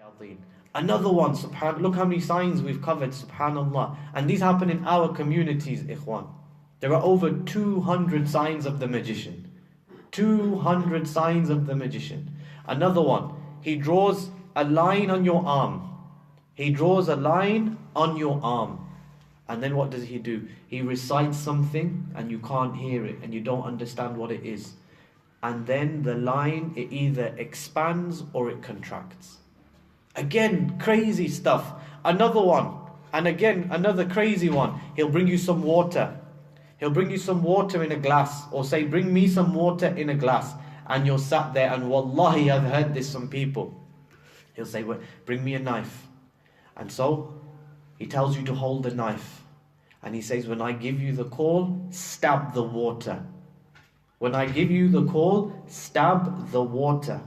shayateen. Another one, look how many signs we've covered, subhanallah. And these happen in our communities, ikhwan. There are over 200 signs of the magician. 200 signs of the magician. Another one, he draws a line on your arm. He draws a line on your arm. And then what does he do? He recites something and you can't hear it and you don't understand what it is. And then the line, it either expands or it contracts. Again, crazy stuff. Another one. And again, another crazy one. He'll bring you some water. He'll bring you some water in a glass. Or say, bring me some water in a glass. And you're sat there and wallahi, I've heard this from people. He'll say, well, bring me a knife. And so, he tells you to hold the knife. And he says, when I give you the call, stab the water. When I give you the call, stab the water.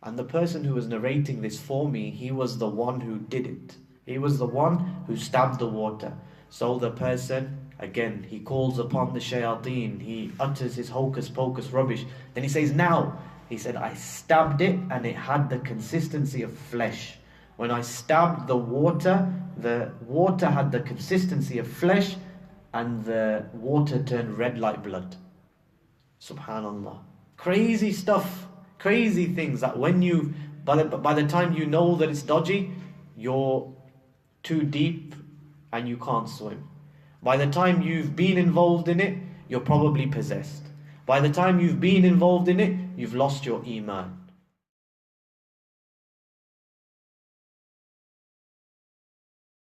And the person who was narrating this for me, he was the one who did it. He was the one who stabbed the water. So the person, again, he calls upon the shayateen. He utters his hocus pocus rubbish. Then he says, now. He said, I stabbed it and it had the consistency of flesh. When I stabbed the water had the consistency of flesh and the water turned red like blood. Subhanallah. Crazy stuff. Crazy things that when you, by the time you know that it's dodgy, you're too deep and you can't swim. By the time you've been involved in it, you're probably possessed. By the time you've been involved in it, you've lost your iman.